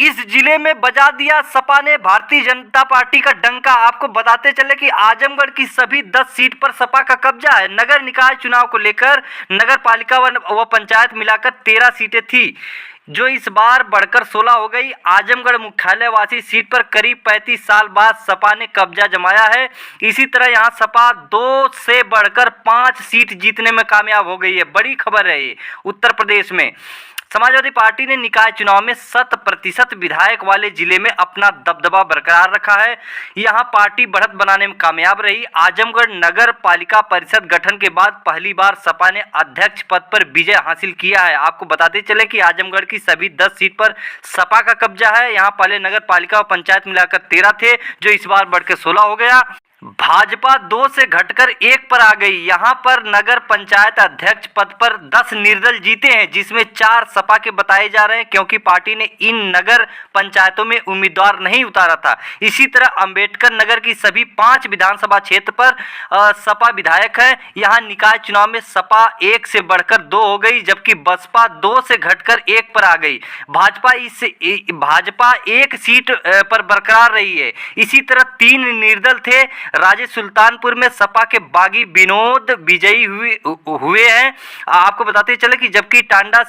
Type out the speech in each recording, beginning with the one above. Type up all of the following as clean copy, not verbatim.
इस जिले में बजा दिया सपा ने भारतीय जनता पार्टी का डंका। आपको बताते चले कि आजमगढ़ की सभी 10 सीट पर सपा का कब्जा है। नगर निकाय चुनाव को लेकर नगर पालिका व पंचायत मिलाकर 13 सीटें थी, जो इस बार बढ़कर 16 हो गई। आजमगढ़ मुख्यालय वासी सीट पर करीब 35 साल बाद सपा ने कब्जा जमाया है। इसी तरह यहां सपा 2 से बढ़कर 5 सीट जीतने में कामयाब हो गई है। बड़ी खबर है ये। उत्तर प्रदेश में समाजवादी पार्टी ने निकाय चुनाव में 100% विधायक वाले जिले में अपना दबदबा बरकरार रखा है। यहां पार्टी बढ़त बनाने में कामयाब रही। आजमगढ़ नगर पालिका परिषद गठन के बाद पहली बार सपा ने अध्यक्ष पद पर विजय हासिल किया है। आपको बताते चले कि आजमगढ़ की सभी 10 सीट पर सपा का कब्जा है। यहां पहले नगर पालिका और पंचायत मिलाकर 13 थे, जो इस बार बढ़ के 16 हो गया। भाजपा 2 से घटकर 1 पर आ गई। यहां पर नगर पंचायत अध्यक्ष पद पर 10 निर्दल जीते हैं, जिसमें 4 सपा के बताए जा रहे हैं, क्योंकि पार्टी ने इन नगर पंचायतों में उम्मीदवार नहीं उतारा था। इसी तरह अंबेडकर नगर की सभी 5 विधानसभा क्षेत्र पर सपा विधायक है। यहां निकाय चुनाव में सपा 1 से बढ़कर 2 हो गई, जबकि बसपा 2 से घटकर 1 पर आ गई। भाजपा 1 सीट पर बरकरार रही है। इसी तरह 3 निर्दल थे। राजे सुल्तानपुर में सपा के बागी विनोद विजयी हुए हैं। आपको बताते चले कि जबकि टाडा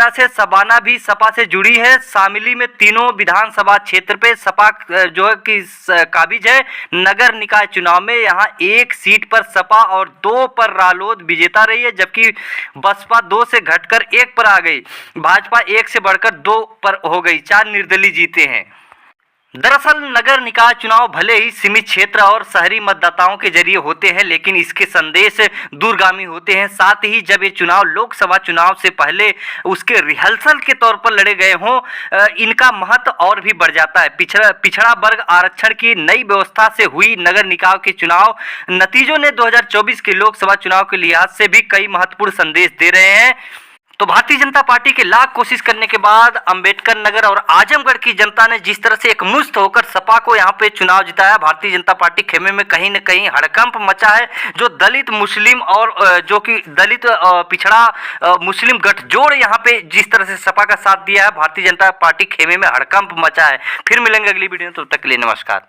से सबाना भी सपा से जुड़ी है। शामिली में तीनों विधानसभा क्षेत्र पे सपा जो है कि काबिज है। नगर निकाय चुनाव में यहां 1 सीट पर सपा और 2 पर रालोद विजेता रही है, जबकि बसपा 2 से घटकर 1 पर आ गई। भाजपा 1 से बढ़कर 2 पर हो गई। 4 निर्दलीय जीते हैं। दरअसल नगर निकाय चुनाव भले ही सीमित क्षेत्र और शहरी मतदाताओं के जरिए होते हैं, लेकिन इसके संदेश दूरगामी होते हैं। साथ ही जब ये चुनाव लोकसभा चुनाव से पहले उसके रिहर्सल के तौर पर लड़े गए हों, इनका महत्व और भी बढ़ जाता है। पिछड़ा वर्ग आरक्षण की नई व्यवस्था से हुई नगर निकाय के चुनाव नतीजों ने 2024 के लोकसभा चुनाव के लिहाज से भी कई महत्वपूर्ण संदेश दे रहे हैं। तो भारतीय जनता पार्टी के लाख कोशिश करने के बाद अंबेडकर नगर और आजमगढ़ की जनता ने जिस तरह से एकमुश्त होकर सपा को यहां पे चुनाव जिताया, भारतीय जनता पार्टी खेमे में कहीं न कहीं हड़कंप मचा है। जो दलित मुस्लिम और जो कि दलित पिछड़ा मुस्लिम गठजोड़ यहां पे जिस तरह से सपा का साथ दिया है, भारतीय जनता पार्टी खेमे में हड़कंप मचा है। फिर मिलेंगे अगली वीडियो में, तब तक के लिए नमस्कार।